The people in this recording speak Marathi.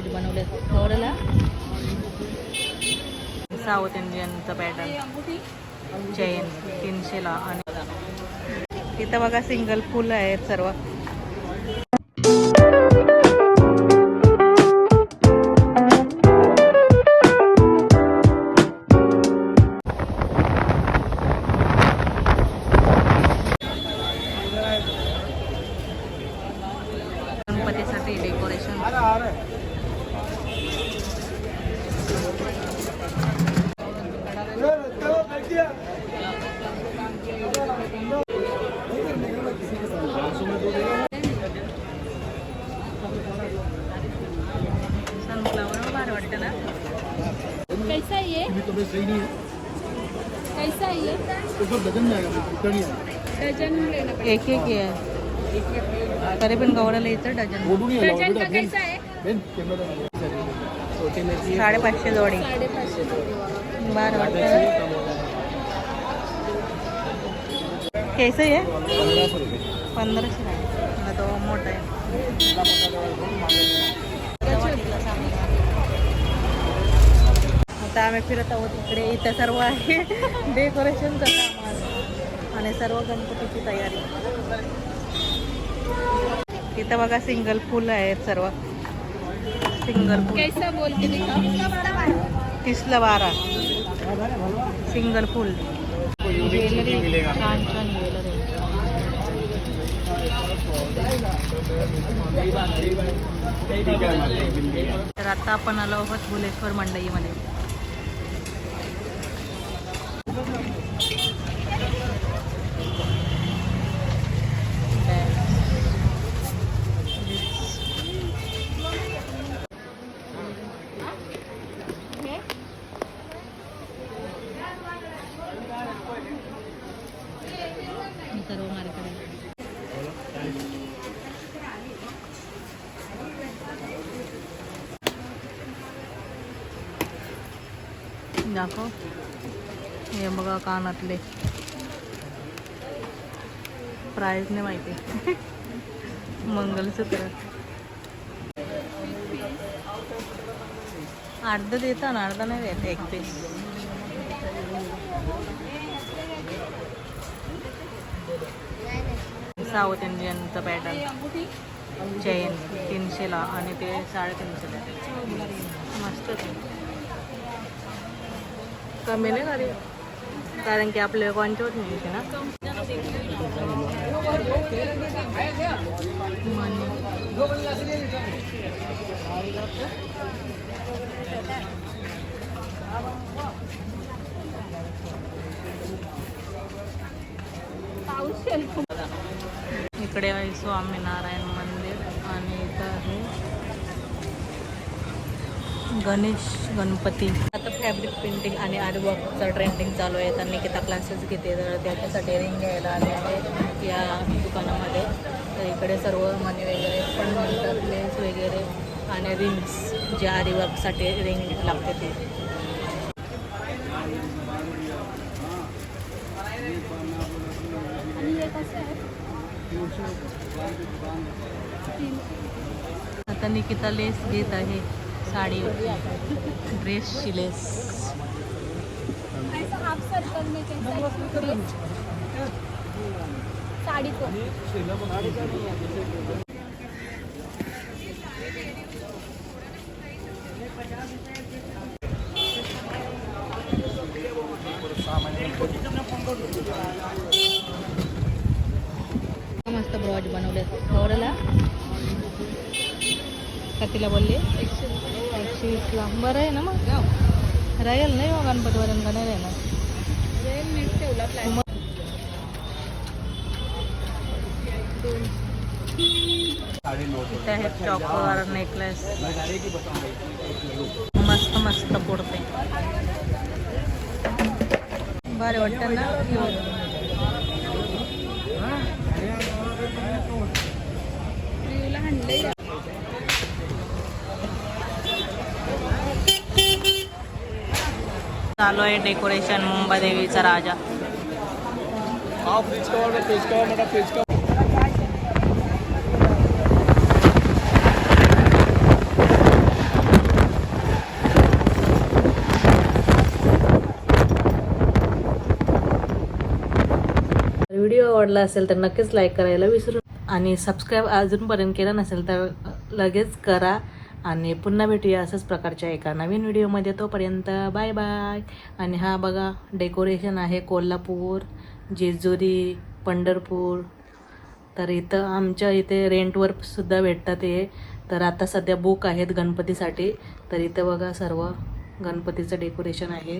ब्रॉज बनवले गौरला साऊथ इंडियनचं पॅटर्न चेन 300ला. आणि इथं बघा सिंगल फुल आहेत सर्व. गणपतीसाठी डेकोरेशन सनफ्लावर भारी वाटतं ना. कैसा है ये? कैसा है ये? डजन लेना पड़ेगा. एक एक आहे तरी पण गौराला येतं डझन. डजन का कैसा है? 550 जोडी. 550 जोड़ी. भारी वाटतं. कैसे आहे 1500 आहे. तो मोठा आहे. आता आम्ही फिरत आहोत इकडे. इथं सर्व आहे डेकोरेशनचं सामान आणि सर्व गणपतीची तयारी. इथं बघा सिंगल फुल आहेत सर्व. सिंगल फुल कैसा बोल के दिखाओ. 30ला 12 सिंगल फुल. ज्वेलरी छान छान ज्वेलरी. तर आता आपण आलो आहोत भुलेश्वर मंडईमध्ये. सर्व मार्केट दाखव. हे बघा कानातले प्राइस नाही माहिती. मंगलसूत्र अर्ध देता ना, अर्धा नाही देत. 1 पीस. साऊथ इंडियनचं पॅटर्न चेन 300ला आणि ते 350ला. मस्त कमी नाही झाली कारण की आपल्या कोणत्या होत नाही ना. इकडे आहे स्वामीनारायण मंदिर आणि इथं आहे गणेश गणपती. आता फॅब्रिक पेंटिंग आणि आर्टवर्कचा ट्रेंडिंग चालू आहे. तर निकिता क्लासेस घेते तर त्याच्यासाठी रिंग घ्यायला आले आहे या दुकानामध्ये. तर इकडे सर्व मणी वगैरे पण मिळतात, लेस वगैरे आणि रिंग्स जे आर्टवर्कसाठी रिंग लागते ते. आता निकिता लेस घेत आहे साडी ड्रेसची लेस. हाफ सर्कल में कैसा साड़ी को मस्त ब्रॉज बनवले गौरला. कितीला बोलले? 120ला. बरं आहे ना मग. राहील नाही मग गणपतीपर्यंत नाही राहणार. इथे आहे चॉकर नेकलेस. मस्त मस्त पुडते. भारी वाटतं ना. चालू आहे डेकोरेशन मुंबादेवीचा राजा. आवडला असेल तर नक्कीच लाईक करायला विसरू आणि सबस्क्राईब अजूनपर्यंत केलं नसेल तर लगेच करा. आणि पुन्हा भेटूया असंच प्रकारच्या एका नवीन व्हिडिओमध्ये. तोपर्यंत बाय बाय. आणि हा बघा डेकोरेशन आहे कोल्हापूर, जेजुरी, पंढरपूर. तर इथं आमच्या इथे रेंटवर सुद्धा भेटतात हे. तर आता सध्या बुक आहेत गणपतीसाठी. तर इथं बघा सर्व गणपतीचं डेकोरेशन आहे.